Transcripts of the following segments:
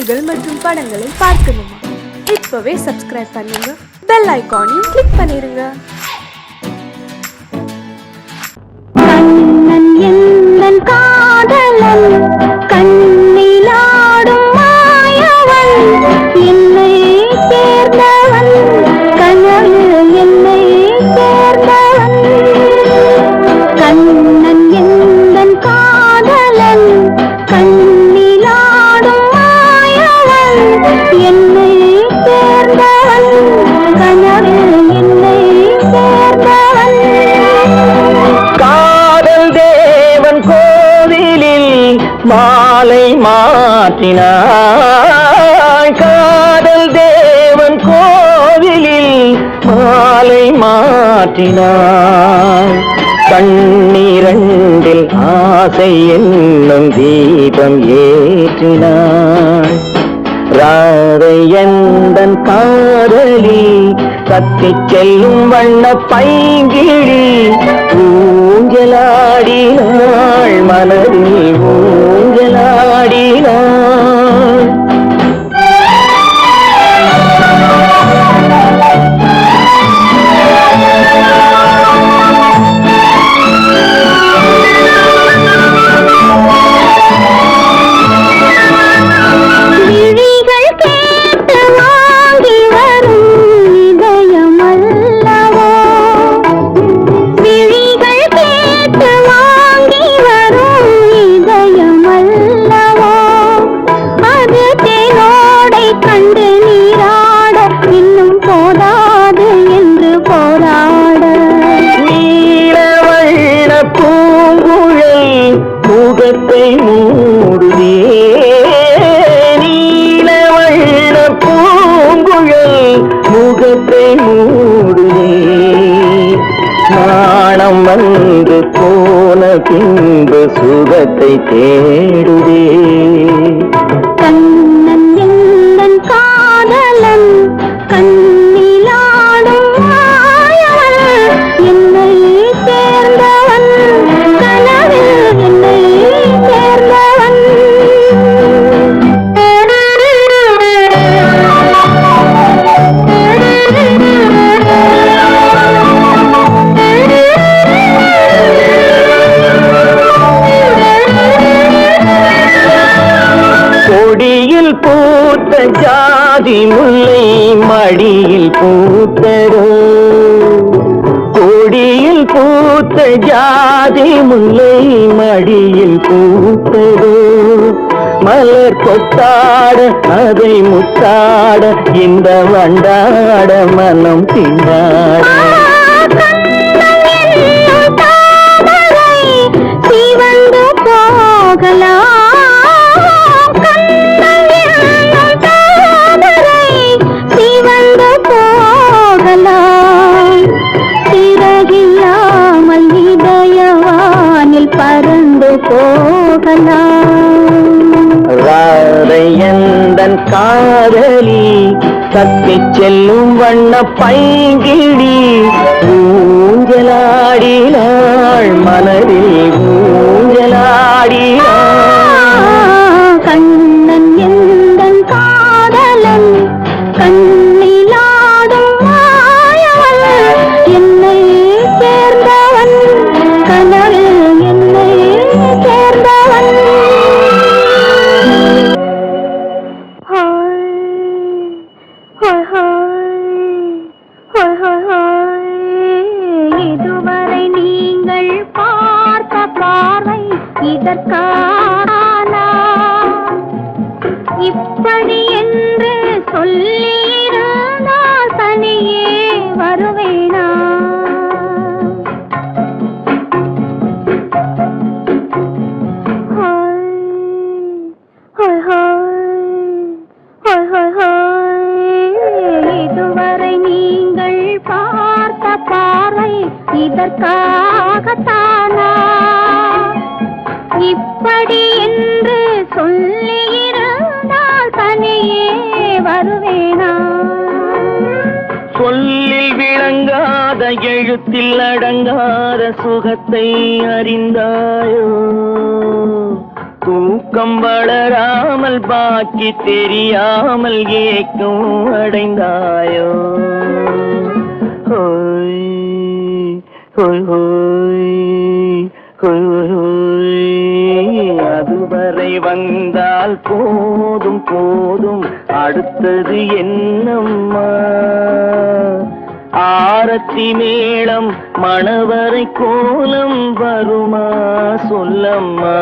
பாடல்கள் மற்றும் படங்களை பார்க்கணுமா? இப்பவே சப்ஸ்கிரைப் பண்ணுங்க, பெல் ஐகானையும் கிளிக் பண்ணிருங்க. கண்ணன் எந்தன் காதலன், கண்ணிலாடும் மாயவன், என்னை சேர்ந்தவன், கனவு என்னை சேர்ந்தவன். கண்ணன் எந்தன் காதலன், கண்ணிலாடும் மாயவன், என்னை சேர்ந்தவன், கனவு என்னை சேர்ந்தவன். கோவிலில் மாலை மாற்றினாய், காதல் தேவன் கோவிலில் மாலை மாற்றினாய். கண்ணீரண்டில் ஆசை என்னும் தீபம் ஏற்றினாய். ராதை எந்தன் காதலி, கத்திச் செல்லும் வண்ண பைங்கிழி, ஊஞ்சலாடினாள் மனதில் ஊஞ்சலாடினாள். முகத்தை மூடுதே, நீல வண்ண பூங்குழல் முகத்தை மூடுதே. நாணம் வந்து போன பின்பு சுகத்தை தேடுதே. கண்ணன் எந்தன் காதலன், கண்ணிலாடும் மாயவன், என்னை சேர்ந்தவன், கனவில் என்னை சேர்ந்தவன். கொடியில் பூத்த ஜாதி முல்லை மடியில் பூத்தரோ, கொடியில் பூத்த ஜாதி முல்லை மடியில் பூத்தரோ. மலர் கொத்தாட அதை முத்தாட, இந்த வண்டாட மனம் திண்டாட. சிவந்து போகலாம், சிறகில்லாமல் இதயவானில் பறந்து போகலாம். ராதை எந்தன் காதலி, தப்பிச் செல்லும் வண்ண பைங்கிழி, ஊஞ்சலாடினாள் மனதில் ஊஞ்சலாடினாள். கண்ணன் எந்தன் காதலன், கண்ணிலாடும் மாயவன், என்னை சேர்ந்தவன், கனவில் என்னை சேர்ந்தவன். இதுவரை நீங்கள் பார்த்த பார்வை இதற்கானா? இப்படி என்று சொல்லியிருந்தால் தனியே வருவேனா? இதுவரை நீங்கள் பார்த்த பார்வை இதற்காகத்தானா? இப்படி என்று சொல்லியிருந்தால் தனியே வருவேனா? சொல்லில் விளங்காத எழுத்தில் அடங்காத சுகத்தை அறிந்தாயோ? தூக்கம் வளராமல் பாக்கி தெரியாமல் ஏக்கம் அடைந்தாயோ ஹோய் ஹோய் ஹோய் ஹோய் ஹோய் அதுவரை வந்தால் போதும் போதும் அடுத்தது என்னம்மா ஆரத்தி மேளம் மணவரை கோலம் வருமா சொல்லம்மா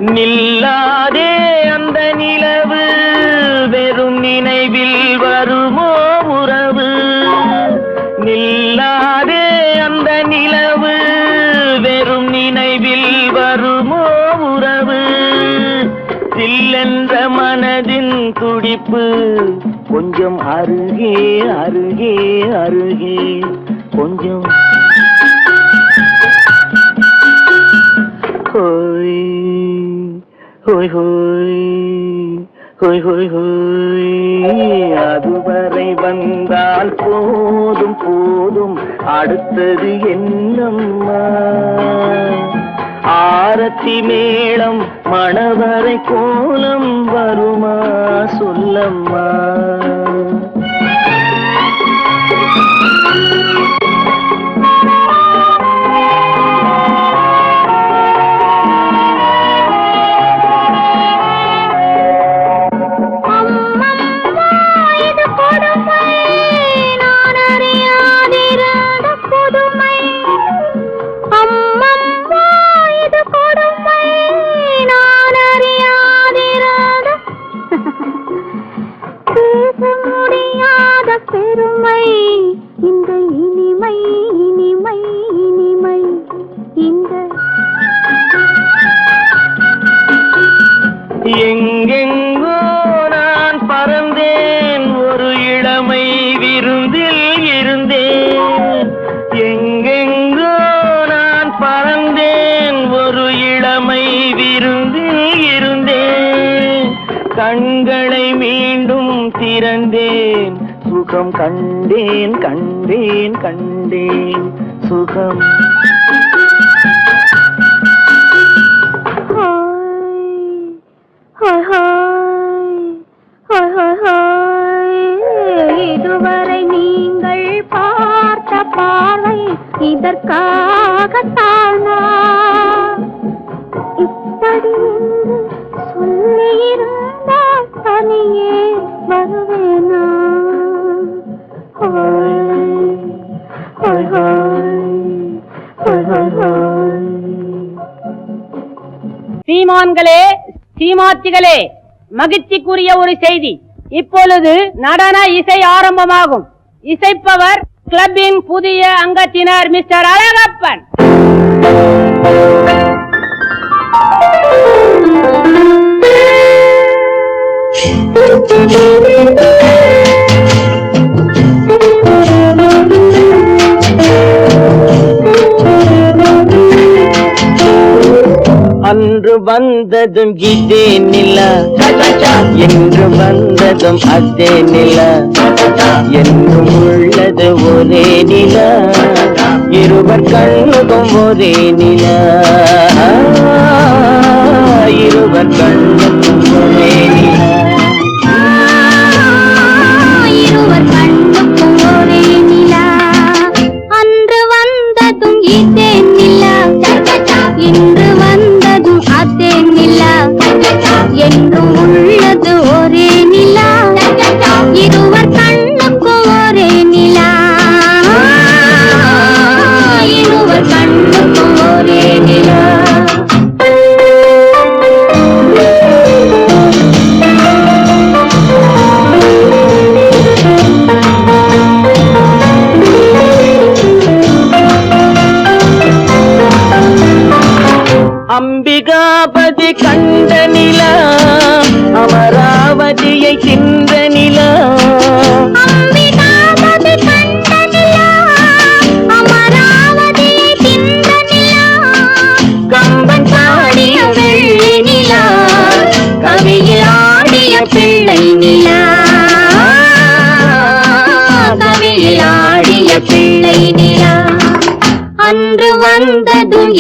நில்லாதே அந்த நிலவு வெறும் நினைவில் வருமோ உறவு நில்லாதே அந்த நிலவு வெறும் நினைவில் வருமோ உறவு சில்லென்ற மனதின் துடிப்பு கொஞ்சம் அருகே அருகே அருகே கொஞ்சம் ஹோய் ஹோய் ஹோய் ஹோய் ஹோய் ஹோய் அதுவரை வந்தால் போதும் போதும் அடுத்தது என்னம்மா ஆரத்தி மேளம் மணவரை கோலம் வருமா சொல்லம்மா பெருமை இந்த இனிமை இனிமை இனிமை இந்த எங்கெங்கோ நான் பறந்தேன் ஒரு இளமை விருந்தில் இருந்தேன் எங்கெங்கோ நான் பறந்தேன் ஒரு இளமை விருந்தில் இருந்தேன் கண்களை மீண்டும் திறந்தேன் சுகம் கண்டேன் கண்டேன் கண்டேன் சுகம் இதுவரை நீங்கள் பார்த்த பார்வை இதற்காகத்தானா இப்படி சொல்லியிருந்தால் தனியே வருவேனா சீமான்களே சீமாத்திகளே மகிழ்ச்சிக்குரிய ஒரு செய்தி இப்பொழுது நடன இசை ஆரம்பமாகும் இசைப்பவர் கிளப்பின் புதிய அங்கத்தினர் மிஸ்டர் அழகப்பன் அன்று வந்ததும் இதே நிலா என்று வந்ததும் அதே நிலா என்றும் உள்ளது ஒரே நிலா இருவர் கண்ணுக்கும் ஒரே நிலா இருவர் கண்ணுக்கும் ஒரே நிலா இருவர் கண்ணுக்கும் ஒரே நிலா அன்று வந்ததும் இதே நிலா இன்று வந்ததும் அதே நிலா என்றும் உள்ளது ஒரே நிலா இருவர் கண்ணுக்கும் ஒரே நிலா இருவர் கண்ணுக்கும் ஒரே நிலா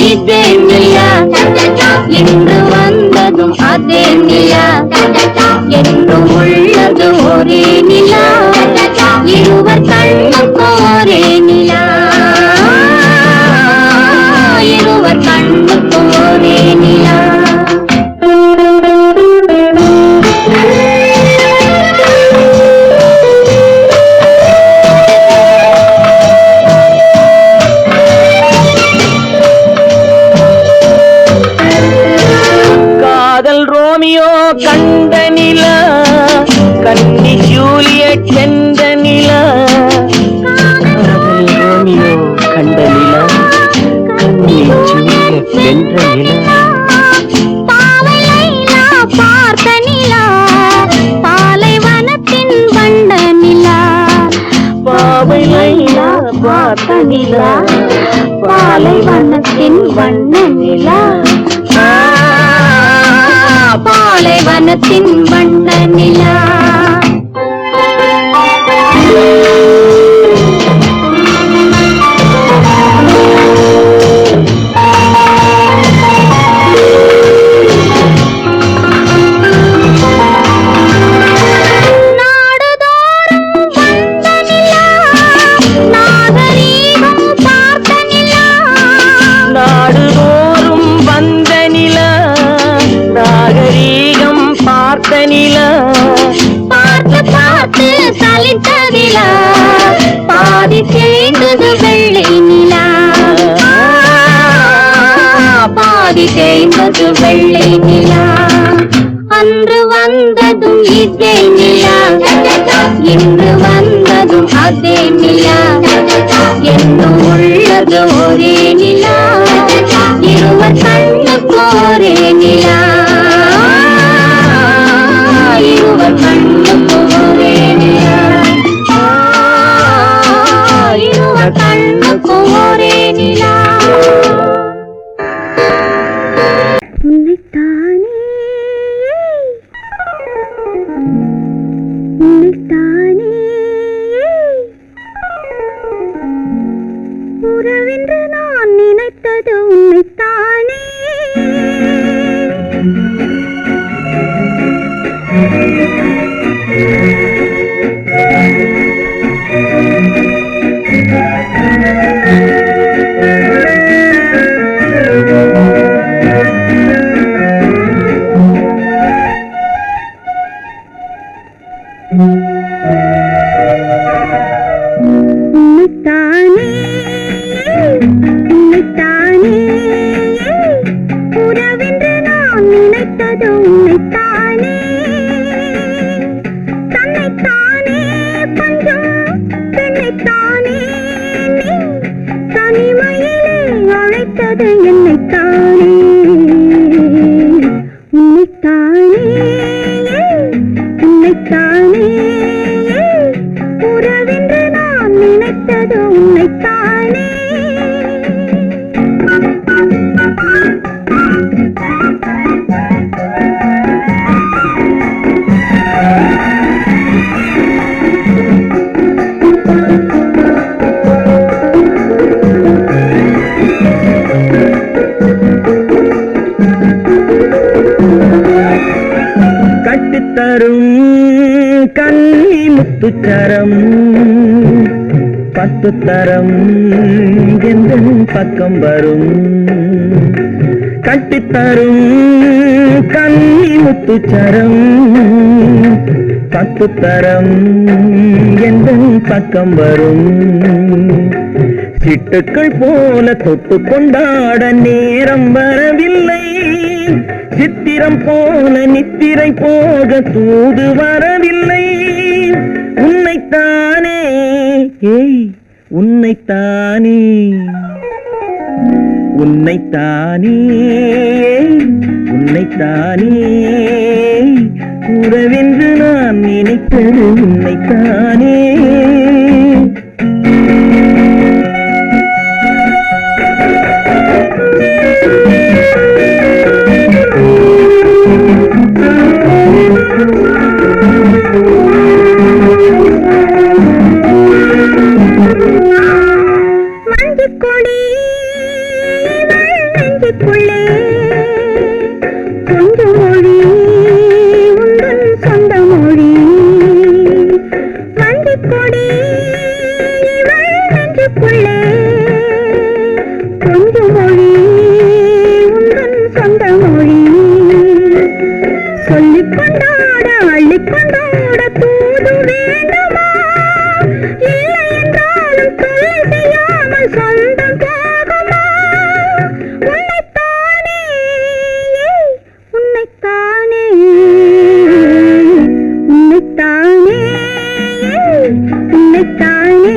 இதே நிலா இன்று வந்ததும் அதே நிலா என்றும் உள்ளது ஒரே நிலா இருவர் கண்ணுக்கு ஒரே நிலா இருவர் கண்ணுக்கு ஒரே நிலா ரோமியோ கண்ட நிலா கன்னி ஜூலியட் சென்ற நிலா காதல் ரோமியோ கண்ட நிலா கன்னி ஜூலியட் சென்ற நிலா பாவை லைலா பார்த்த நிலா பாலைவனத்தின் வண்ட நிலா பாவை லைலா பார்த்த நிலா பாலைவனத்தின் வண்ண நிலா பாலைவனத்தின் வண்ண நிலா பார்த்து பார்த்து சலித்ததிலா பாதி தேய்ந்தது வெள்ளை நிலா பாதி தேய்ந்தது வெள்ளை நிலா அன்று வந்ததும் இதே நிலா இன்று வந்ததும் அதே நிலா என்னும் உள்ளது ஒரே நிலா இருவர் கண்ணுக்கு ஒரே நிலா இருவர் கண்ணுக்கு ஒரே நிலா இருவர் கண்ணுக்கு ஒரே நிலா உன்னைத்தானே உன்னைத்தானே உறவென்று நான் நினைத்தது உன்னைத்தானே உன்னைத்தானே உன்னைத்தானே உறவென்று நான் நினைத்தது உன்னைத்தானே தன்னைத்தானே பஞ்சம் பெண்ணைத்தானே நீ தனிமையிலே அழைத்தது என்னைத்தானே உன்னைத்தானே உன்னைத்தானே உறவென்று நான் நினைத்தது உன்னைத்தானே கட்டுத்தரும் கண்ணி முத்துச்சரம் 10 தரம் எந்த பக்கம் வரும் கட்டித்தரும் கண்ணி முத்துச்சரம் 10 தரம் எந்த பக்கம் வரும் சிட்டுக்கள் போல தொட்டு கொண்டாட நேரம் வரவில்லை சித்திரம் போல நித்திரை போக தூது வரவில்லை உன்னைத்தானே ஏய் உன்னைத்தானே உன்னைத்தானே உன்னைத்தானே உறவென்று நான் நினைத்தது உன்னைத்தானே மஞ்சள் கொடி அள்ளிக்கொண்டோட தூது வேண்டுமா? இல்லை என்றாலும் தொல்லை செய்யாமல் சொந்தம் போகுமா? உன்னைத்தானே உன்னைத்தானே உன்னைத்தானே உன்னைத்தானே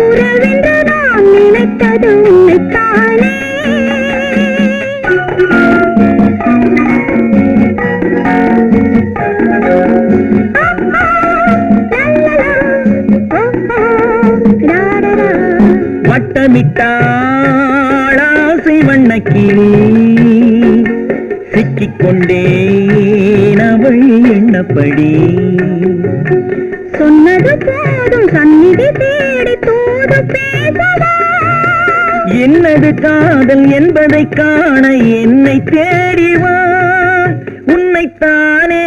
உறவென்று நான் நினைத்தது உன்னைத்தானே. வட்டமிட்டாளாசை வண்ணக்கிளி சிக்கிக்கொண்டேன் அவள் எண்ணப்படி. சொன்னது போதும் சந்நிதி தேடி தூது பேசவா? என்னது காதல் என்பதை காண என்னை தேடிவா. உன்னைத்தானே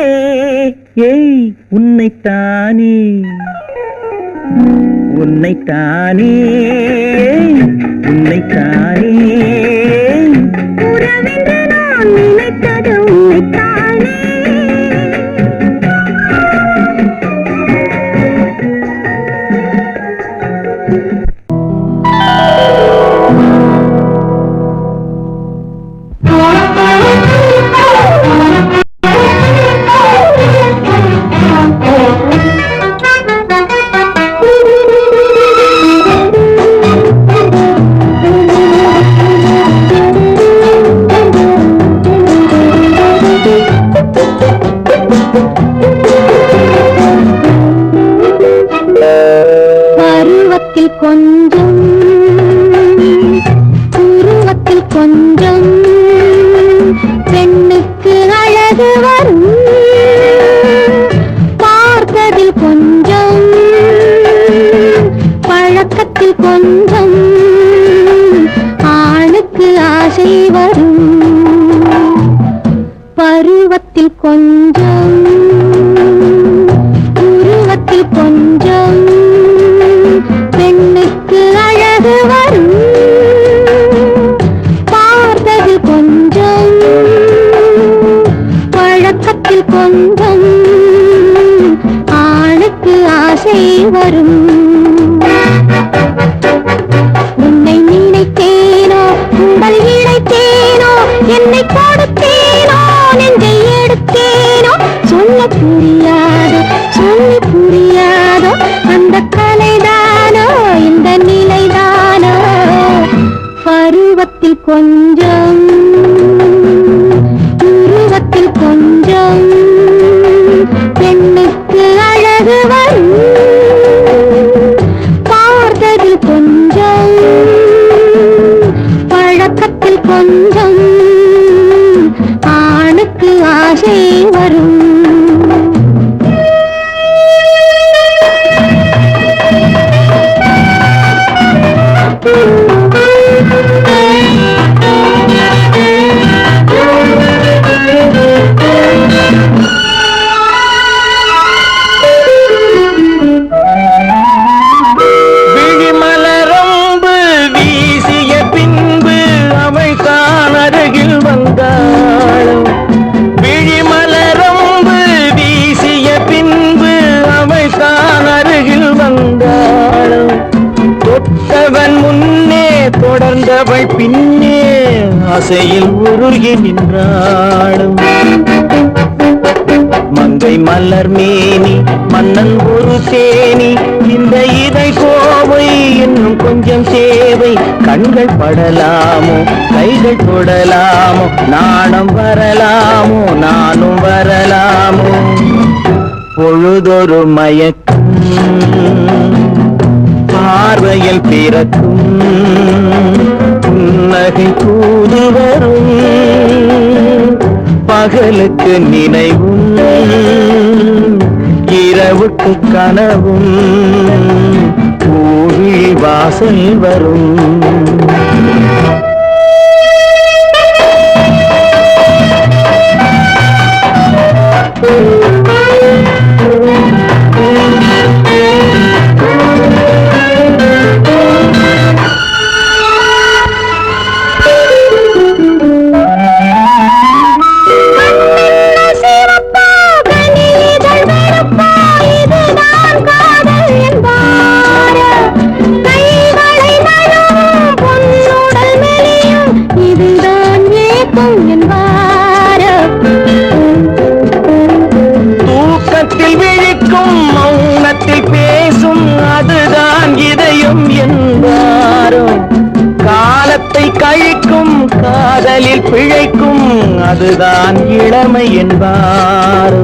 ஏய் உன்னைத்தானே உன்னைத்தானே உன்னைத்தானே உறவென்று நான் நினைத்தது உன்னைத்தானே. பருவத்தில் கொஞ்சம் உருவத்தில் கொஞ்சம் பெண்ணுக்கு அழகு வரும். பார்த்ததில் கொஞ்சம் பழக்கத்தில் கொஞ்சம் ஆணுக்கு ஆசை வரும். பருவத்தில் கொஞ்சம் உருவத்தில் கொஞ்சம் பெண்ணுக்கு அழகு வரும். பார்த்தது கொஞ்சம் பழக்கத்தில் கொஞ்சம் ஆணுக்கு ஆசை வரும். உன்னை நினைத்தேனோ உங்கள் இழைத்தேனோ என்னை கொடுத்தேனோ நெஞ்சை எடுத்தேனோ சொல்ல புரியாதோ சொல்லி புரியாதோ அந்த கலைதானோ இந்த நிலைதானோ. பருவத்தில் கொஞ்சம் உருவத்தில் கொஞ்சம் பெண்ணுக்கு அழகு வரும். பார்த்ததில் கொஞ்சம் பழக்கத்தில் கொஞ்சம் ஆணுக்கு ஆசை வரும். விழிமலரம்பு வீசிய பின்பு அவள் தான் அருகில் வந்தாள். விழிமலரம்பு வீசிய பின்பு அவள் தான் அருகில் வந்தாள். தொட்டவன் முன்னே தொடர்ந்தவள் பின்னே ஆசையில் உருகி நின்றாள். மங்கை மலர் மேனி மன்னன் ஒரு தேனி இந்த இதை கோவை இன்னும் கொஞ்சம் சேவை. கண்கள் படலாமோ கைகள் தொடலாமோ நாணம் வரலாமோ நானும் வரலாமோ. பொழுதொரு மயக்கம் பார்வையில் பிறக்கும் புன்னகை தூது வரும். பகலுக்கு நினைவும் இரவுக்கு கனவும் பூவிழி வாசல் வரும். நிழலில் பிழைக்கும் அதுதான் இளமை என்பாரோ.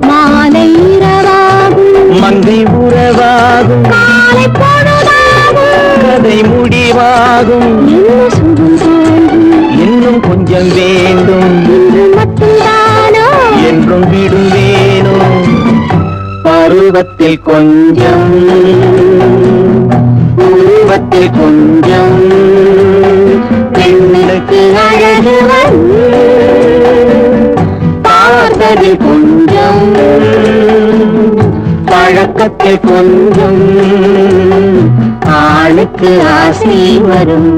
மாலை இரவாகும் மங்கை உறவாகும் காலை பொழுதாகும் கதை முடிவாகும் என்ன சுகம் தோன்றும் இன்னும் கொஞ்சம் வேண்டும் இன்று மட்டும்தானோ என்றும் விடுவேனோ. பருவத்தில் கொஞ்சம் உருவத்தில் கொஞ்சம் பெண்ணுக்கு அழகு வரும். பார்த்ததில் கொஞ்சம் பழக்கத்தில் கொஞ்சம் ஆளுக்கு ஆசை வரும்.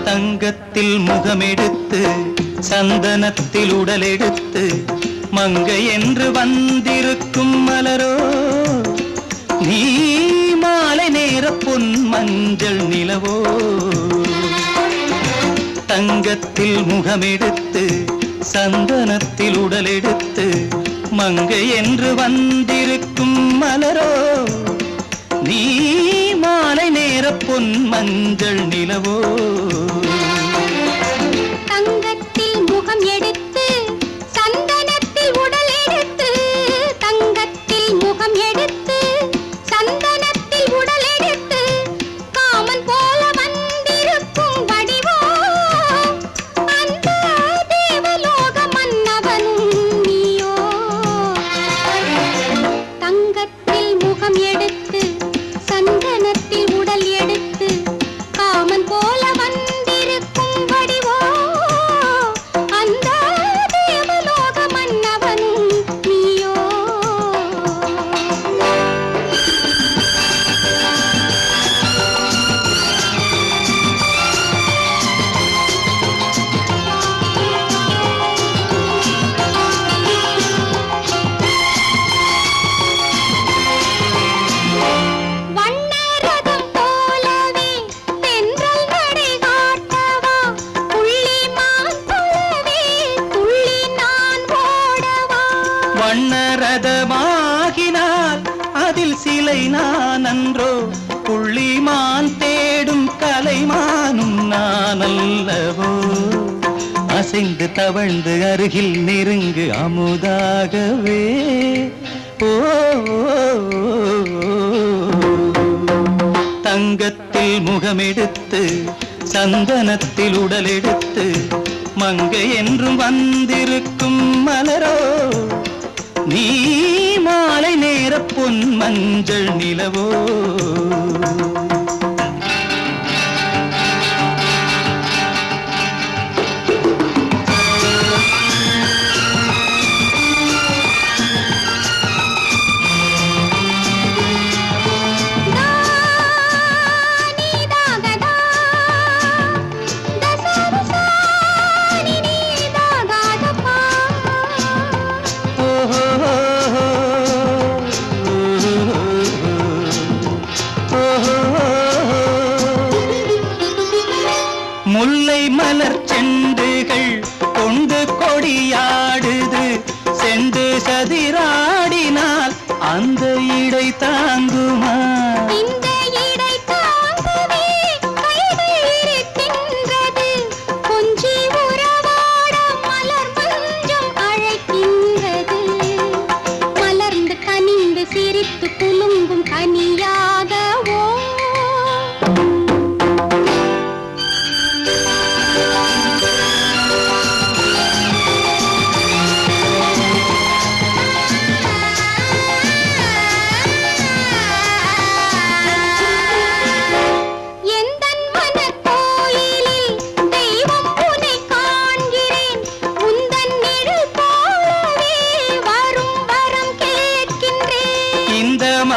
தங்கத்தில் முகமெடுத்து சந்தனத்தில் உடலெடுத்து மங்கை என்று வந்திருக்கும் மலரோ நீ மாலை நேர பொன் மஞ்சள் நிலவோ. தங்கத்தில் முகமெடுத்து சந்தனத்தில் உடலெடுத்து மங்கை என்று வந்திருக்கும் மலரோ நீ மாலை நேர பொன் மஞ்சள் நிலவோ. தங்கத்தில் முகம் எடுத்து சந்தனத்தில் உடல் எடுத்து தங்கத்தில் முகம் எடுத்து சந்தனத்தில் உடல் எடுத்து காமன் போல வந்திருக்கும் வடிவோ அந்த தேவலோக மன்னவனும் நீயோ. தங்கத்தில் முகம் எடுத்து சந்தனத்தில் உடல் எடுத்து காமன் போல வந்திருக்கும் வடிவோ அந்த தேவலோக மன்னவனும் நீயோ. வண்ணரதம் போலவே தென்றல் நடை காட்டவா புள்ளிமான் போலவே துள்ளி நான் ஓடவா. வண்ணரதமாகினால் அதில் சிலை நான் அன்றோ புள்ளிமான் தேடும் கலைமானும் நான் அல்லவோ. அசைந்து தவழ்ந்து அருகில் நெருங்கு அமுதாகவே ஓ. தங்கத்தில் முகமெடுத்து சந்தனத்தில் உடலெடுத்து மங்கை என்றும் வந்திருக்கும் மலரோ நீ மாலை நேர பொன் மஞ்சள் நிலவோ. முல்லை மலர் செண்டுகள் கொண்டு கொடியாடுது செண்டு சதிராடினால் அந்த இடை தாங்குமா. இந்த இடை தாங்குவே கைகள் இருக்கின்றது கொஞ்சி உறவாட மலர் மஞ்சம் அழைக்கின்றது. மலர்ந்து கனிந்து சிரித்து குலுங்கும் கனியாகவோ.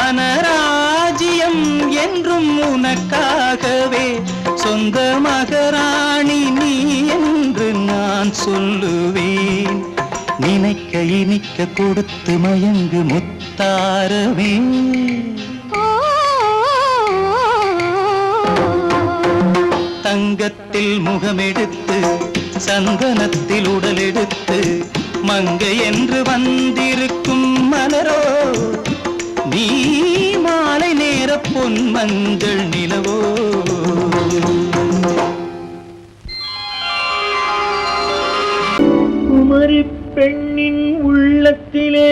தனராஜ்யம் என்றும் உனக்காகவே சொந்த மகராணி நீ என்று நான் சொல்லுவேன். நினைக்க இனிக்க கொடுத்து மயங்கு முத்தாரவே. தங்கத்தில் முகமெடுத்து சந்தனத்தில் உடலெடுத்து மங்கை என்று வந்திருக்கும் மலரோ நீ மாலை நேர பொன் மஞ்சள் நிலவோ. குமரி பெண்ணின் உள்ளத்திலே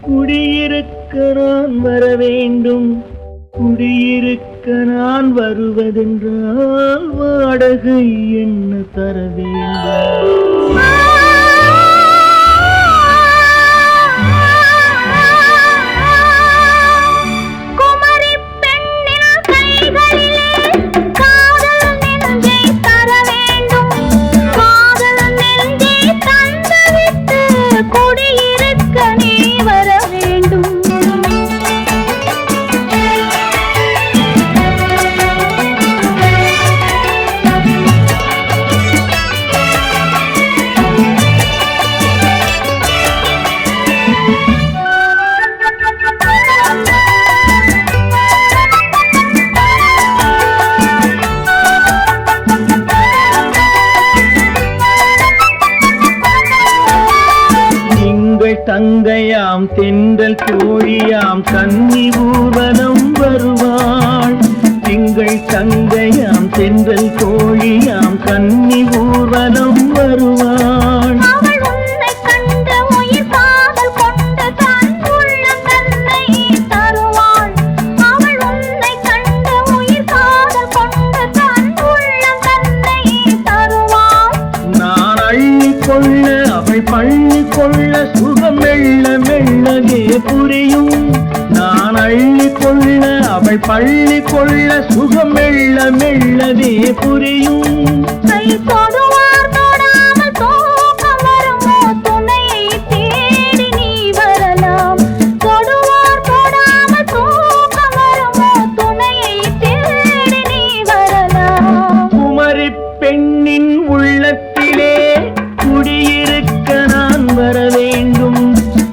குடியிருக்க நான் வர வேண்டும். குடியிருக்க நான் வருவதென்றால் வாடகை என்ன தர வேண்டும்? தங்கையாம் தென்றல் தோழியாம் கன்னி ஊர்வலம் வருவாள். திங்கள் தங்கையாம் தென்றல் தோழியாம் கன்னி ஊர்வலம் வருவாள். நான் அள்ளிக்கொள்ள அவள் பள்ளிக்கொள்ள சுகம் மெல்ல மெல்லவே புரியும். நான் அள்ளிக்கொள்ள அவள் பள்ளிக்கொள்ள சுகம் மெல்ல மெல்லவே புரியும். கை தொடுவார் தொடாமல் தூக்கம் வருமோ துணையை தேடி நீ வரலாம். தொடுவார் தொடாமல் தூக்கம் வருமோ துணையை தேடி நீ வரலாம். குமரி பெண்ணின் உள்ளத்திலே குடியிருக்க நான் வர வேண்டும்.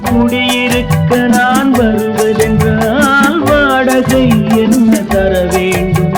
குடியிருக்க நான் வருவதென்றால் வாடகை என்ன தர வேண்டும்?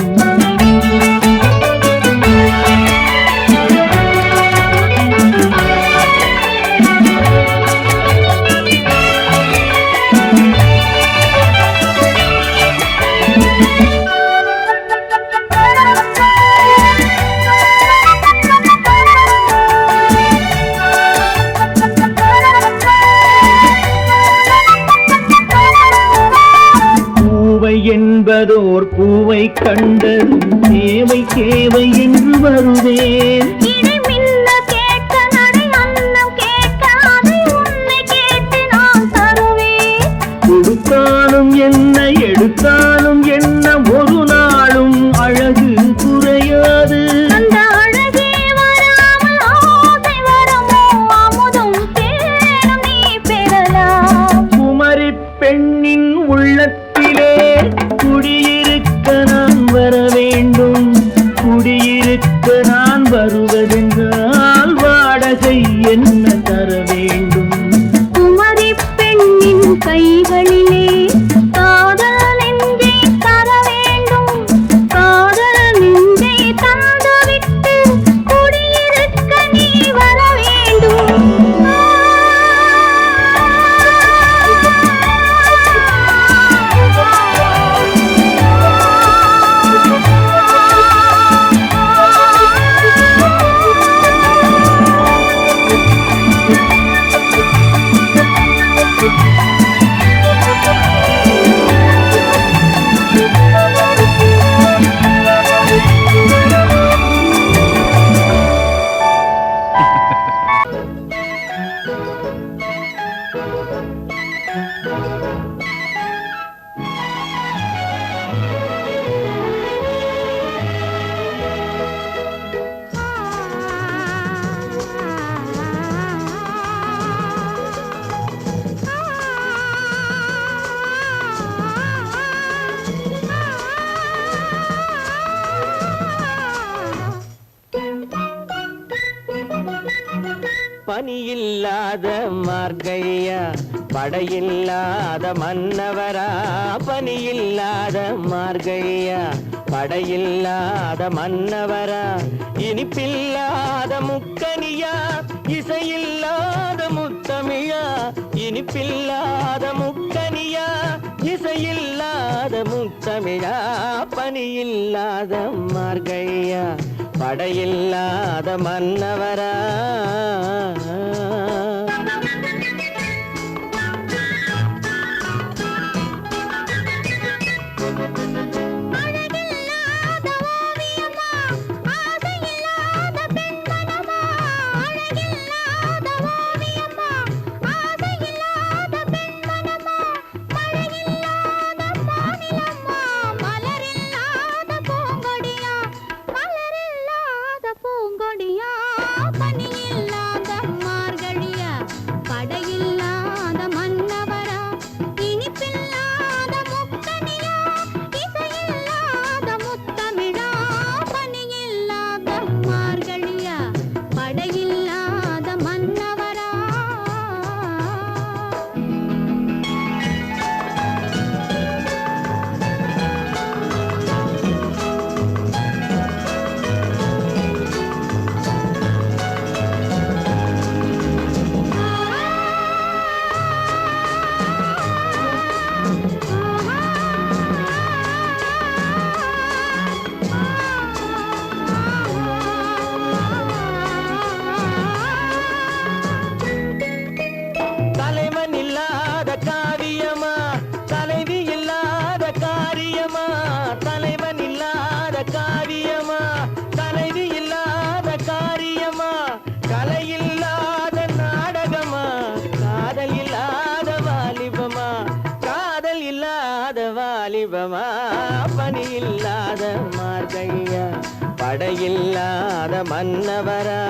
என்பதோர் பூவை கண்டதும் தேவை தேவை என்று வருவேன். இதை மின்ன கேட்க நடை அன்னம் கேட்க அதை உன்னை கேட்டு நான் தருவேன். கொடுத்தாலும் என்ன எடுத்தாலும் என்ன ஒரு நாளும் அழகு குறையாது. அந்த அழகே வராமல் ஆசை வருமோ அமுதும் தேனும் நீ பெறலாம். குமரி பெண்ணின் உள்ளத்திலே குடியிருக்க நான் வர வேண்டும். குடியிருக்க நான் வருவதென்றால் வாடகை என்ன தர வேண்டும்? குமரி பெண்ணின் கைகளிலே காதல் நெஞ்சை தர வேண்டும். காதல் நெஞ்சை தந்துவிட்டு குடியிருக்க நீ வர வேண்டும். பனியில்லாத மார்கழியா படையில்லாத மன்னவரா பனியில்லாத மார்கழியா படையில்லாத மன்னவரா இனிப்பில்லாத முக்கனியா இசையில்லாத முத்தமிழா இனிப்பில்லாத முக்கனியா இசையில்லாத முத்தமிழா பனியில்லாத மார்கழியா படையில்லாத மன்னவரா பனியில்லாத மார்கழியா படையில்லாத மன்னவரா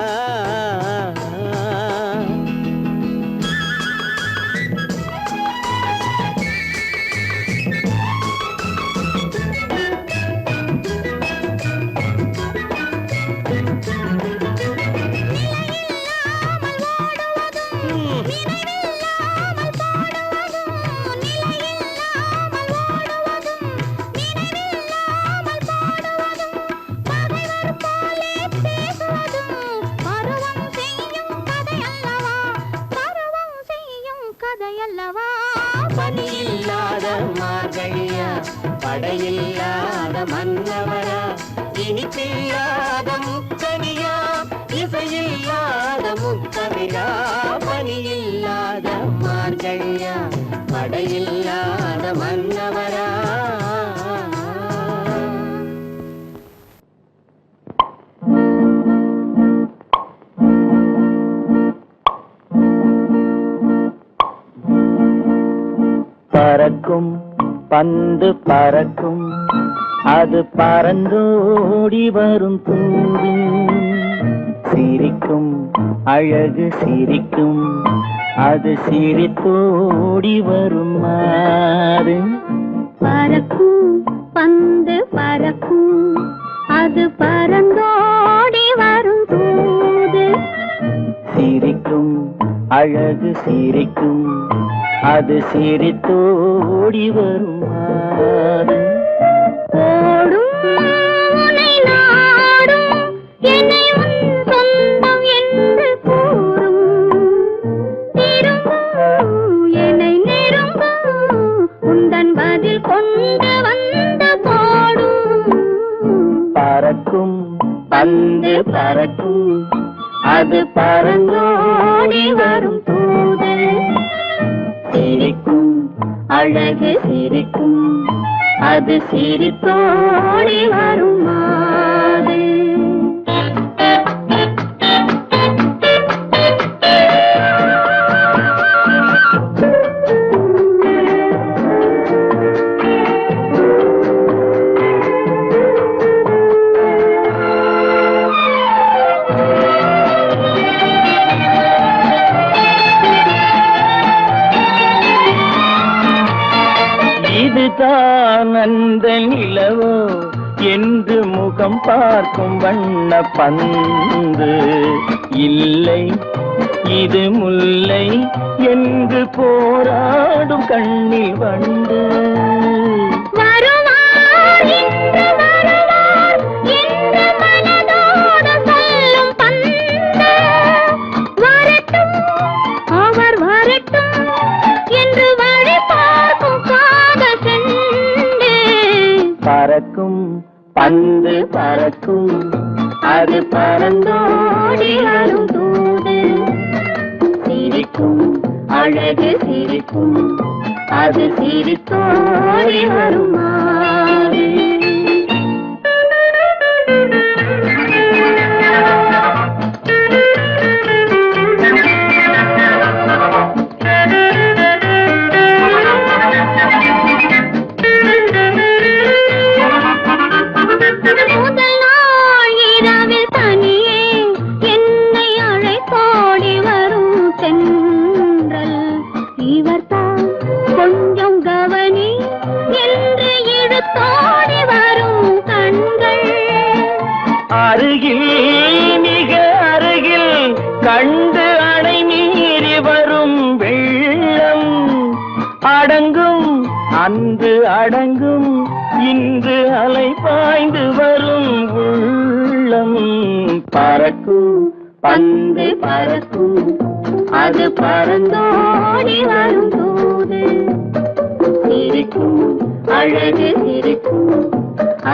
பனியில்லாத மார்கழியா படையில்லாத மன்னவரா இனிப்பில்லாத முக்கனியா இசையில்லாத முத்தமிழா பனியில்லாத மார்கழியா படையில்லாத மன்னவரா பறக்கும் பந்து பறக்கும் அது பறந்தோடி வரும் தூது சிரிக்கும் அழகு சிரிக்கும் அது சிரித்தோடி வரும் மாறு பறக்கும் பந்து பறக்கும் அது பறந்தோடி வரும் தூது சிரிக்கும் அழகு சிரிக்கும் அது சிரித்தோடி வரும் மாறு ஓடும் உன்னை நாடும் என்னை உன் சொந்தம் என்று கூறும் திரும்பும் என்னை நெருங்கும் உந்தன் பதில் கொண்டு வந்து போடும் பறக்கும் பந்து பறக்கும் அது பறந்தோடி வரும் தூது சிரிக்கும் அழகு சிரிக்கும் அது சிரித்தோடி வரும் மாறு இதுதான் அந்த நிலவோ என்று முகம் பார்க்கும் வண்ண பந்து இல்லை இது முல்லை என்று போராடும் கண்ணில் வண்டு. வருவார் இன்று வருவார் என்று மனதோடு சொல்லும் பந்து. வரட்டும் அவர் வரட்டும் என்று வழி பார்க்கும் காதல் செண்டு. பறக்கும் பந்து பறக்கும் அது பறந்தோடி வரும் தூது. சிரிக்கும் அழகு சிரிக்கும் அது சிரித்தோடி வரும் மாறு. முதல் நாள் இரவில் தனியே என்னை அழைத்தோடி வரும் தென்றல். இவர்தான் கொஞ்சம் கவனி என்று இழுத்தோடி வரும் கண்கள். அருகில் மிக அருகில் கண்டு அணை மீறி வரும் வெள்ளம். அடங்கும் அன்று அடங்கும் இன்று அலை பாய்ந்து வரும் உள்ளம். பறக்கும் பந்து பறக்கும் அது பறந்தோடி வரும் தூது. சிரிக்கும் அழகு சிரிக்கும்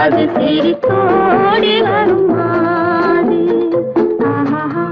அது சிரித்தோடி வரும் மாது. ஆஹா ஆஹா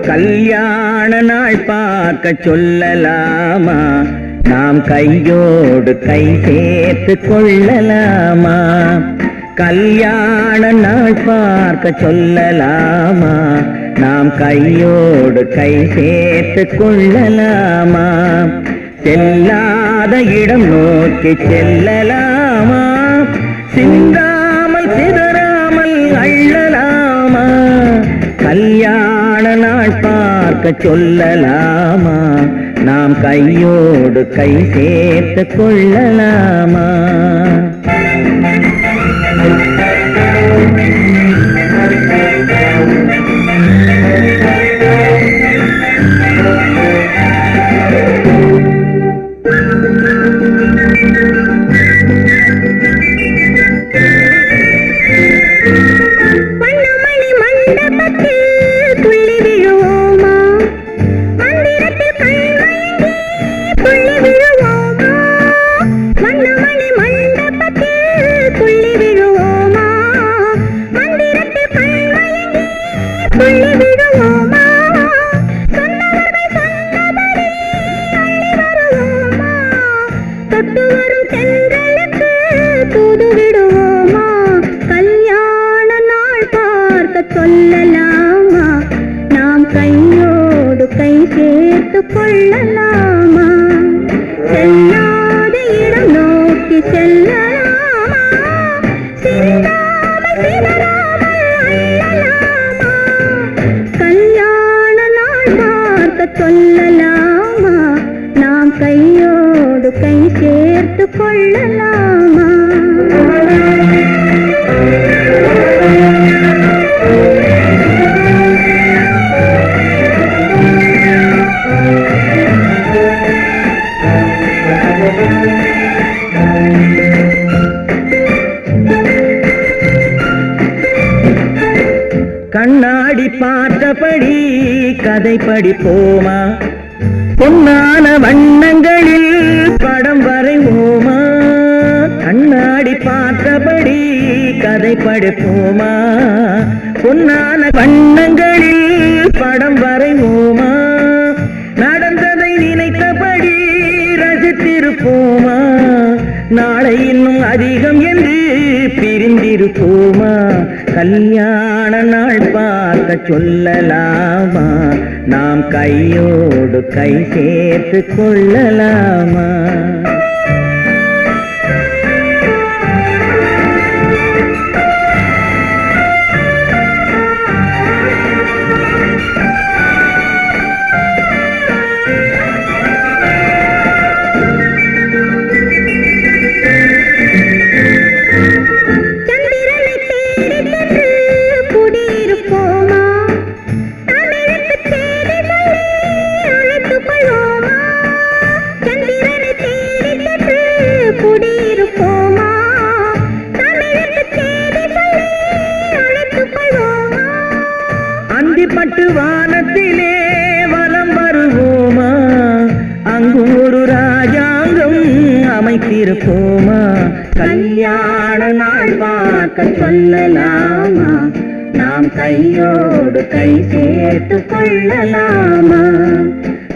கல்யாண நாள் பார்க்க சொல்லலாமா? நாம் கையோடு கை சேர்த்து கொள்ளலாமா? கல்யாண நாள் பார்க்க சொல்லலாமா? நாம் கையோடு கை சேர்த்து கொள்ளலாமா? செல்லாத இடம் நோக்கி செல்லலாமா? சிந்தாமல் சிதறாமல் அள்ளலாமா? கல்யாண நாள் பார்க்க சொல்லலாமா? நாம் கையோடு கை சேர்த்து கொள்ளலாமா? சொல்லலாமா? நாம் கையோடு கை சேர்த்து கொள்ளலாமா? செல்லாத இடம் நோக்கி செல்லலாமா? சிந்தாமல் சிதறாமல் அள்ளலாமா? கல்யாண நாள் பார்க்க சொல்லலாமா? நாம் கையோடு கை சேர்த்து கொள்ளலாமா? கண்ணாடி பார்த்தபடி கதை படிப்போமா? பொன்னான வண்ணங்களில் படம் வரைவோமா? கண்ணாடி பார்த்தபடி கதை படிப்போமா? பொன்னான வண்ணங்களில் படம் வரைவோமா? நடந்ததை நினைத்தபடி ரசித்திருப்போமா? நாளை இன்னும் அதிகம் என்று பிரிந்திருப்போமா? கல்யாண நாள் பார்க்க சொல்லலாமா? நாம் கையோடு கை சேர்த்து கொள்ளலாமா? அந்திப்பட்டு வானத்திலே வலம் வருவோமா? அங்கு ஒரு ராஜாங்கம் அமைத்திருப்போமா? கல்யாண நாள் பார்க்க சொல்லலாமா? நாம் கையோடு கை சேர்த்து கொள்ளலாமா?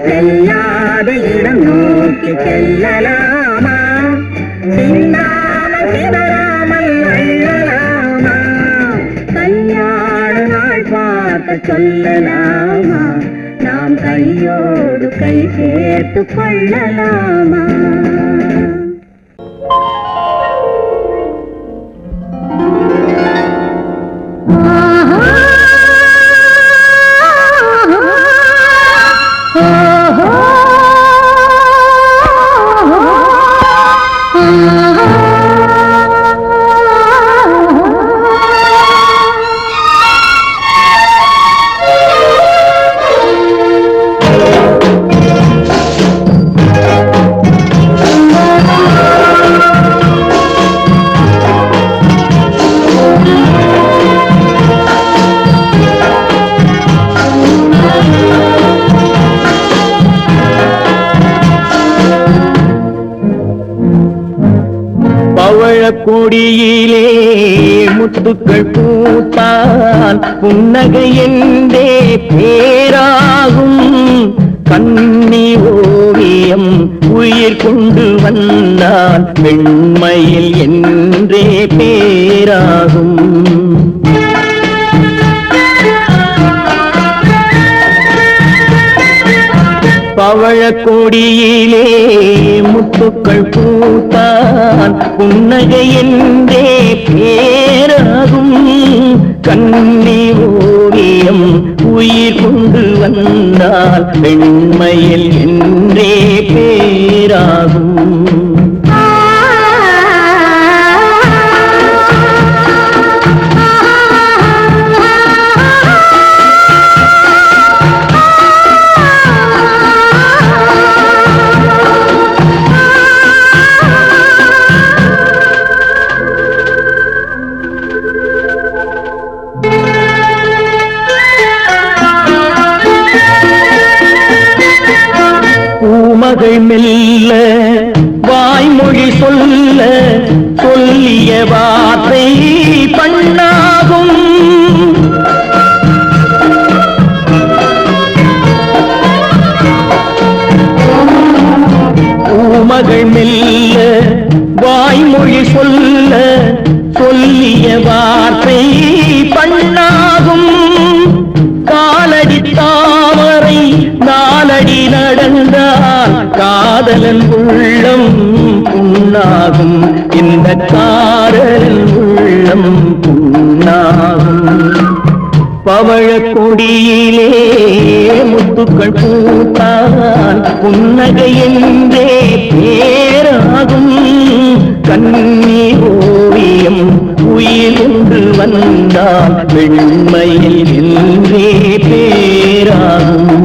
செல்லாத இடம் நோக்கி செல்லலாமா? சிந்தாமல் சிதறாமல் அள்ளலாமா? கல்யாண நாள் பார்க்க சொல்லலாமா? நாம் கையோடு கை சேர்த்து கொள்ளலாமா? கொடியிலே முத்துக்கள் பூத்தால் புன்னகை என்றே பேராகும். கண்ணி ஓவியம் உயிர் கொண்டு வந்தால் வெண்மையில் என்றே பேராகும். பவழக்கொடியிலே முத்துக்கள் பூத்தான் புன்னகை என்றே பேராகும். கண்ணி ஓவியம் உயிர் கொண்டு வந்தால் வெண்மையில் என்றே பேராகும். பூமகள் மெல்ல வாய்மொழி சொல்ல சொல்லிய வார்த்தை பண்ணாகும். பூமகள் மெல்ல வாய்மொழி சொல்ல சொல்லிய வார்த்தை பண்ணாகும். காலடி தாமரை நாலடி நடந்தால் காதலன் உள்ளம் புண்ணாகும். இந்த காதலன் உள்ளம் புண்ணாகும். பவழக்கொடியிலே முத்துக்கள் பூத்தால் புன்னகை என்றே பேராகும். கண்ணி ஓவியம் உயிர் கொண்டு வந்தால் வெண்மையில் என்றே பேராகும்.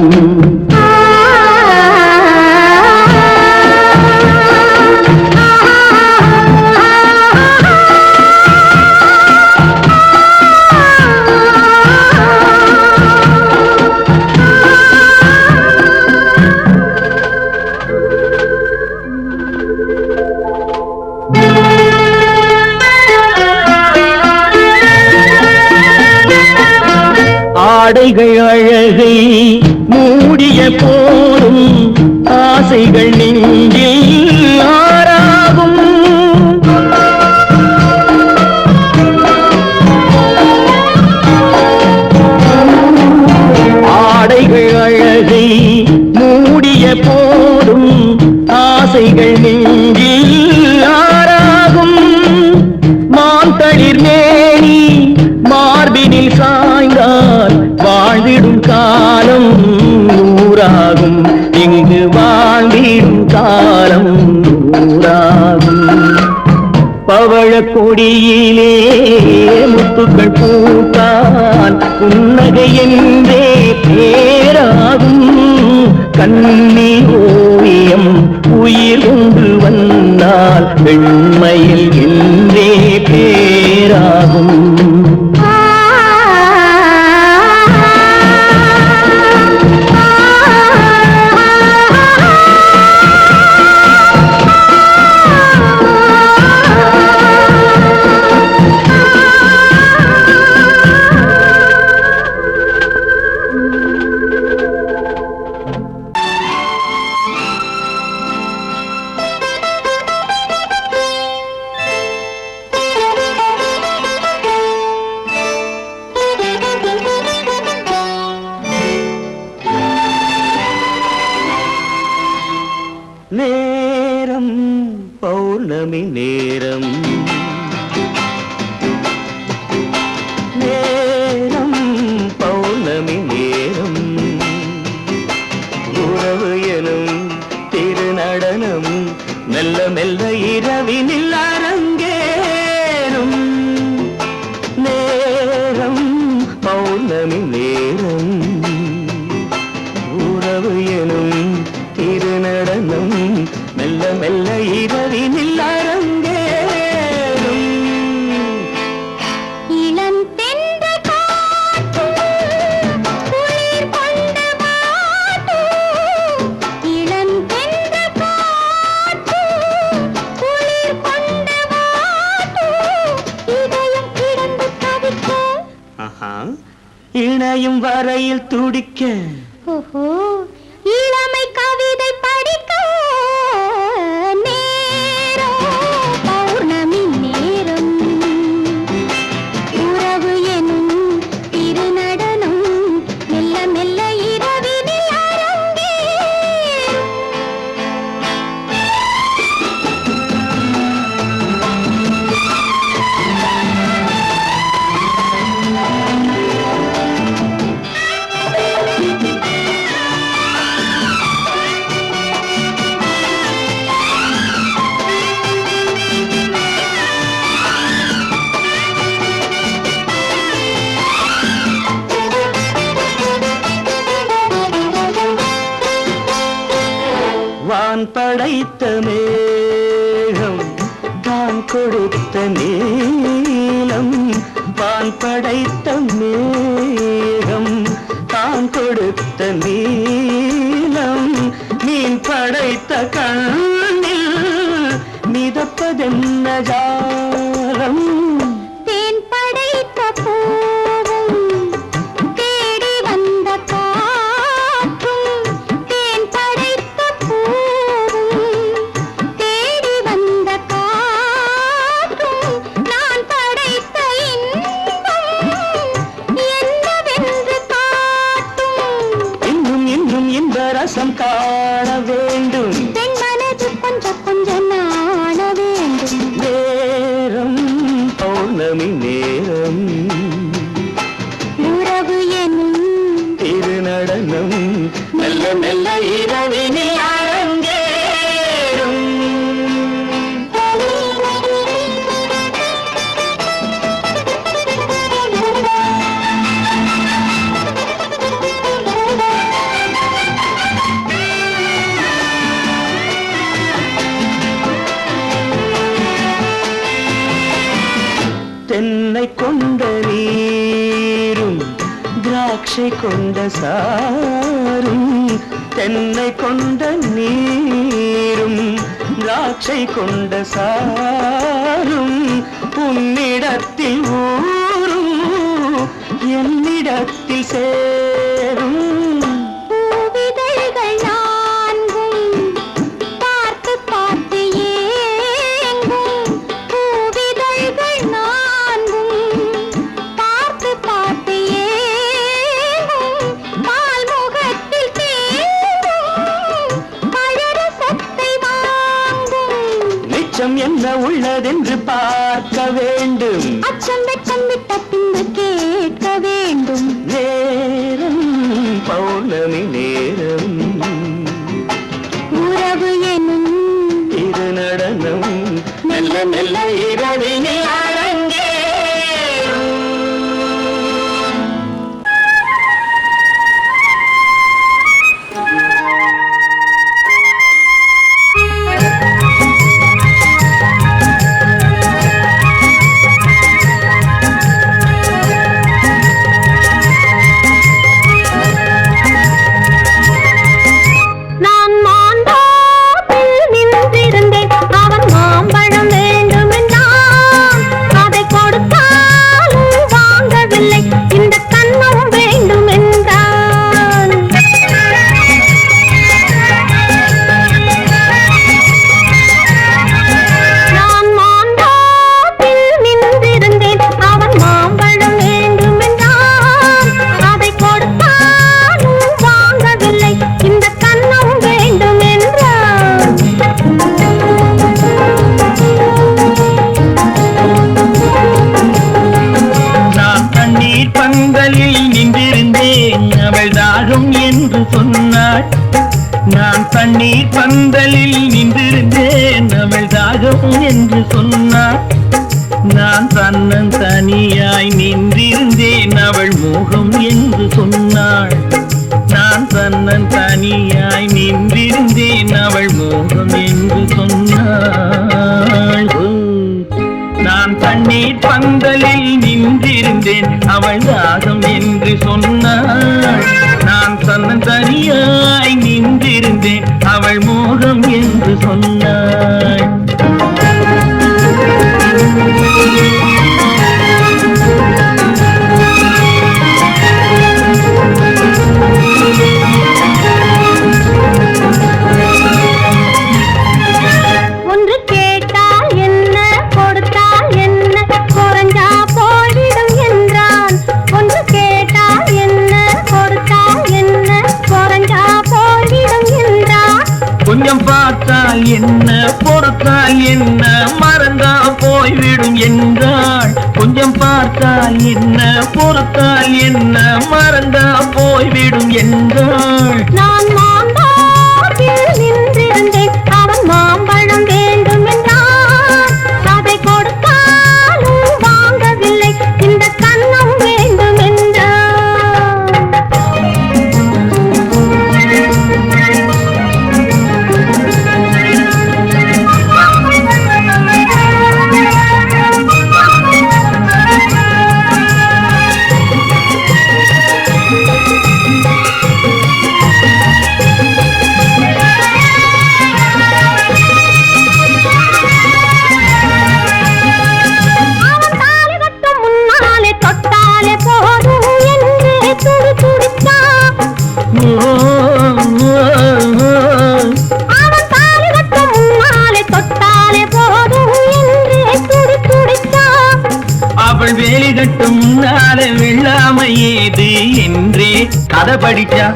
ஆடைகள் அழகை மூடிய போதும் ஆசைகள் நெஞ்சில் ஆறாகும். ஆசைகள் நெஞ்சில் ஆறாகும் மாந்தளிர் மேனி மார்பினில் சாய்ந்தால் வாழ்ந்திடும் காலம் நூறாகும் இங்கு வாழ்ந்திடும் காலம் நூறாகும் பவழ கொடியிலே முத்துக்கள் பூத்தால் புன்னகை என்றே பேராகும் கண்ணி ஓவியம் உயிர் கொண்டு வந்தால் வெண்மையில் என்றே பேராகும் நேரம் பௌர்ணமி நேரம் நேரம் பௌர்ணமி நேரம் உறவு எனும் திருநடனம் மெல்ல மெல்ல இரவினில் அரங்கேறும் நேரம் பௌர்ணமி நேரம் உறவு எனும் திருநடனம் மெல்ல மெல்ல இரவினில் அரங்கேறும் இளம் தென்ற காற்று குளிர் கொண்டு வாட்டும் இளம் தென்ற காற்று குளிர் கொண்டு வாட்டும் இதயம் கிடந்து தவிக்க இணையும் வரையில் துடிக்க ஓஹோ இளமை கவிதை படிக்க நேரம் பௌர்ணமி நேரம் உறவு எனும் திருநடனம் மெல்ல மெல்ல இரவினில் அரங்கேறும் வான் படைத்த மேகம் தான் கொடுத்த நீலம் வான் படைத்த மேகம் தான் கொடுத்த நீலம் மீன் படைத்த கண்ணில் மிதப்பதென்ன ஜாலம் தேன் படைத்த பூவும் தேடி வந்த காற்றும் தேன் படைத்த பூவும் தேடி வந்த காற்றும் நான் படைத்த இன்பம் என்னவென்று காட்டும் இன்னும் இன்னும் இந்த ரசம் காண வேண்டும் பெண் மனது கொஞ்சம் கொஞ்சம் நாண வேண்டும் நேரம் பௌர்ணமி நேரம் உறவு எனும் திருநடனம் மெல்ல மெல்ல இரவினில் அரங்கேறும் தென்னை கொண்ட நீரும் திராட்சை கொண்ட சாரும் தென்னை கொண்ட நீரும் திராட்சை கொண்ட சாரும் உன்னிடத்தில் ஊரும் என்னிடத்தில் சேரும் பூவிதழ்கள் நான்கும் பார்த்து பார்த்து ஏங்கும் பூவிதழ்கள் நான்கும் பார்த்து பார்த்து ஏங்கும் பால் முகத்தில் தேங்கும் பழரசத்தை வாங்கும் அச்சம் என்ன உள்ளதென்று பார்க்க வேண்டும். அச்சம் வெட்கம் விட்ட பின்பு கேட்க வேண்டும். நேரம் பௌர்ணமி நேரம், உறவு எனும் இது நடனம் மெல்ல மெல்ல இரவினில் அரங்கேறும். நான் தண்ணீர் பந்தலில் நின்றிருந்தேன் அவள் தாகம் என்று சொன்னாள். நான் தன்னன் தனியாய் நின்றிருந்தேன் அவள் மோகம் என்று சொன்னாள். நான் தன்னன் தனியாய் நின்றிருந்தேன் அவள் மோகம் என்று சொன்னாள். நான் தண்ணீர் பந்தலில் நின்றிருந்தேன் அவள் தாகம் என்று சொன்னாள். நான் தன்னன் தனியாய் நின்றிருந்தேன் அவள் மோகம் என்று சொன்னாள். ஒன்று கேட்டால் என்ன கொடுத்தால் என்ன குறைஞ்சா போய்விடும் என்றான். ஒன்று கேட்டால் என்ன கொடுத்தால் என்ன குறைஞ்சா போய்விடும் என்றான். கொஞ்சம் பார்த்தால் என்ன பொறுத்தால் என்ன மறந்தா போய்விடும் என்றாள். கொஞ்சம் பார்த்தால் என்ன பொறுத்தால் என்ன மறந்தா போய்விடும் என்றாள். நான் மாம்பழத்தில் நின்றிருந்தேன் அவன் மாம்பழம் வேண்டும் என்றான். அதை கொடுத்தாலும் வாங்கவில்லை இந்த கண்ணம் வேண்டும் என்றான். அவள் வேலி கட்டும் முன்னாலே வெள்ளாமை ஏது என்றே கதை படிச்சா.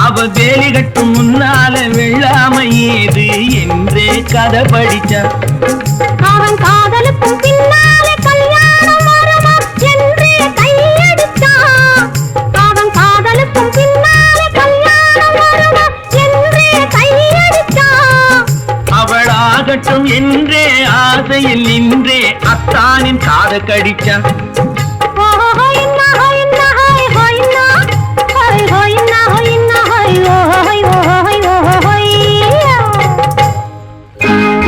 அவள் வேலி கட்டும் முன்னாலே வெள்ளாமை ஏது என்றே கதை படிச்சா. அவன் காதலுக்கும் பின்னாலே கல்யாணம் வருமா என்றே கையடித்தான். அவன் காதலுக்கும் பின்னாலே கல்யாணம் வருமா என்றே கையடித்தான். அவள் ஆகட்டும் என்றே ஆசையில் நின்றே அத்தானின் காத கடிச்சான்.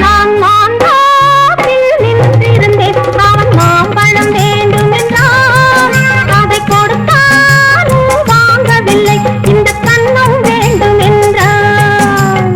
நான் மாம்பழத்தில் நின்றிருந்தேன் அவன் மாம்பழம் வேண்டும் என்றான். அதை கொடுத்தாலும் வாங்கவில்லை இந்த கண்ணம் வேண்டும் என்றான்.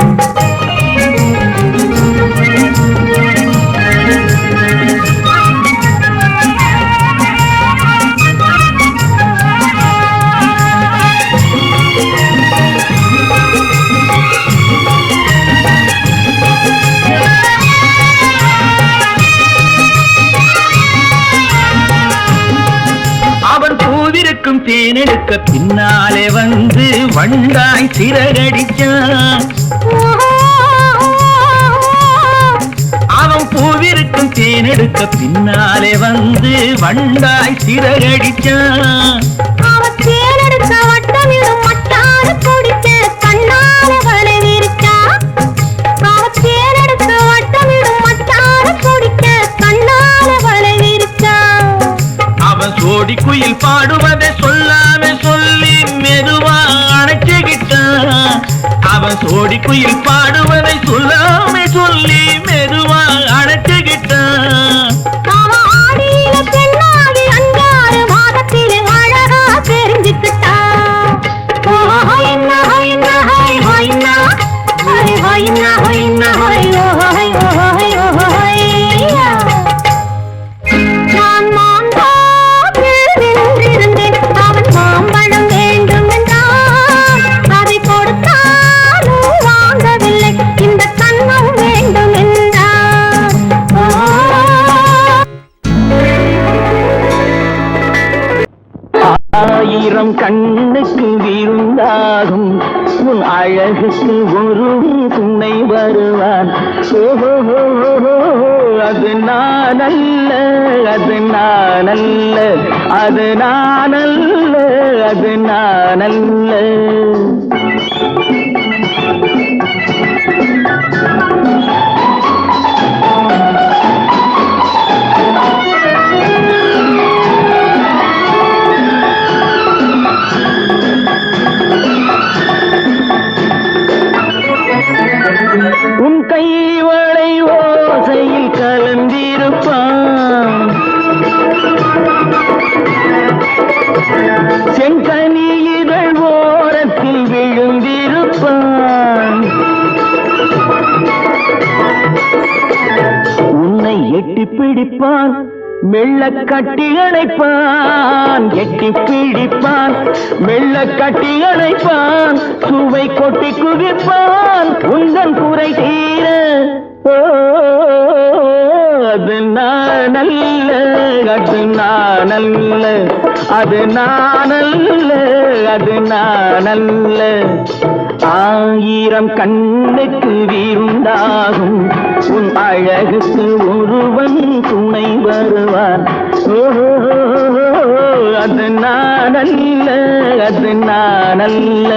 அவன் பூவிருக்கும் தேனெடுக்க பின்னாலே வந்து வண்டாய் சிறகடிச்சான். தேனெடுக்க பின்னாலே வந்து வண்டாய் சிறகடிச்சான். அவன் தேனெடுக்க வட்டமிடும் மட்டார குடிக்க கண்ணால வலை விரிச்சா. அவன் தேனெடுக்க வட்டமிடும் மட்டார குடிக்க கண்ணால வலை விரிச்சா. அவன் சோடி குயில் பாடுவதை சொல்லாம சொல்லி மெதுவா அணைச்சுக்கிட்டான். அவன் சோடி குயில் பாடுவதை சொல்லாம சொல்லி மெதுவா அணைச்சுக்கிட்டான். அவன் ஆடியில பெண்ணாகி 5 மாதத்திலே அழகா தெரிஞ்சுக்கிட்டா. நான் மாம்பழத்தில் நின்றிருந்தேன். அவன் மாம்பழம் வேண்டும் என்றான். அதை கொடுத்தாலும் வாங்கவில்லை. இந்த கண்ணம் வேண்டும் என்றான். 1000 கண்ணுக்கு விருந்தாகும் உன் அழகுக்கு ஒரு துணை வருவான். ஓஹோ, அது நானல்ல, அது நானல்ல, அது நானல்ல, அது நானல்ல. உன் கைவளை ஓசையில் கலந்திருப்பான். செங்கனி இதழ் ஓரத்தில் விழுந்திருப்பான். உன்னை எட்டி பிடிப்பான், மெல்ல கட்டி அணைப்பான். எட்டி பிடிப்பான், மெல்ல கட்டி அணைப்பான். சுவை கொட்டி குவிப்பான் உந்தன் குறை தீர. ஓ, அது நானல்ல, அது நானல்ல, அது நானல்ல, அது நானல்ல. 1000 கண்ணுக்கு விருந்தாகும் உன் அழகுக்கு ஒருவன் துணை வருவான். ஓஹோ, அது நானல்ல, அது நானல்ல.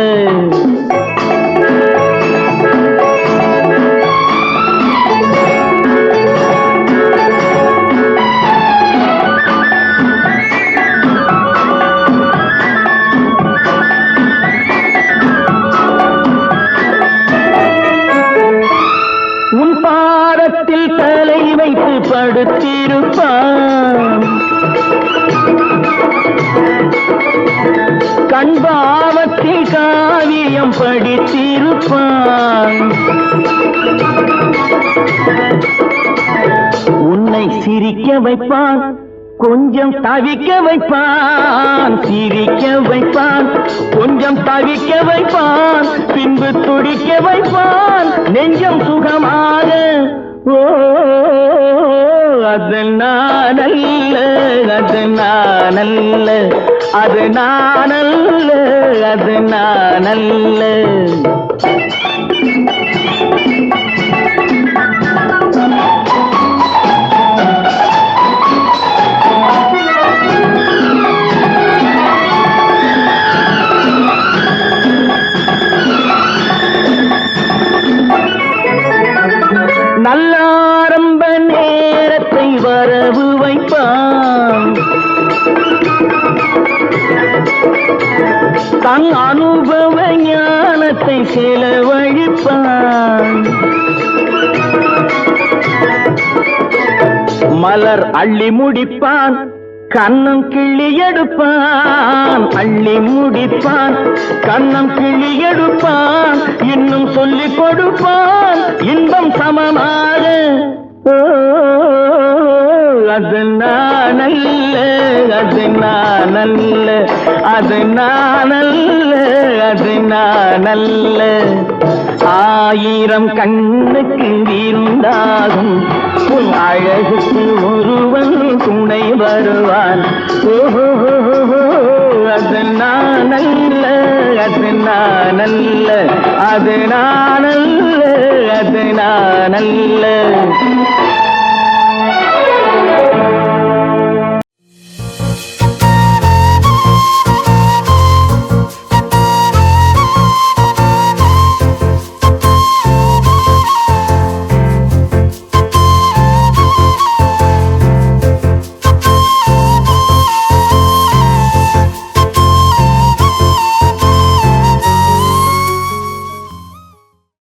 உன் பாதத்தில் தலை வைத்து படுத்திருப்பான். கண்பாவத்தில் காவியம் படித்திருப்பான். உன்னை சிரிக்க வைப்பான், கொஞ்சம் தவிக்க வைப்பான். சிரிக்க வைப்பான், கொஞ்சம் தவிக்க வைப்பான். பின்பு துடிக்க வைப்பான் நெஞ்சம் சுகமாக. ஓ, அது நானல்ல, அது நானல்ல, அது நானல்ல, அது நானல்ல. நல்ல ஆரம்ப நேரத்தை வரவு வைப்பான். தன் அனுபவ ஞானத்தை செலவழிப்பான். மலர் அள்ளி முடிப்பான், கண்ணம் கிள்ளி எடுப்பான். அள்ளி முடிப்பான், கண்ணம் கிள்ளி எடுப்பான். இன்னும் சொல்லிக் கொடுப்பான் இன்பம் சமமாக. ஓ, அது நானல்ல, அது நானல்ல, அது நானல்ல, அது நானல்ல. 1000 கண்ணுக்கு விருந்தாகும் உன் அழகுக்கு ஒருவன் துணை வருவான். ஓஹோ, அது நானல்ல, அது நானல்ல, அது நானல்ல.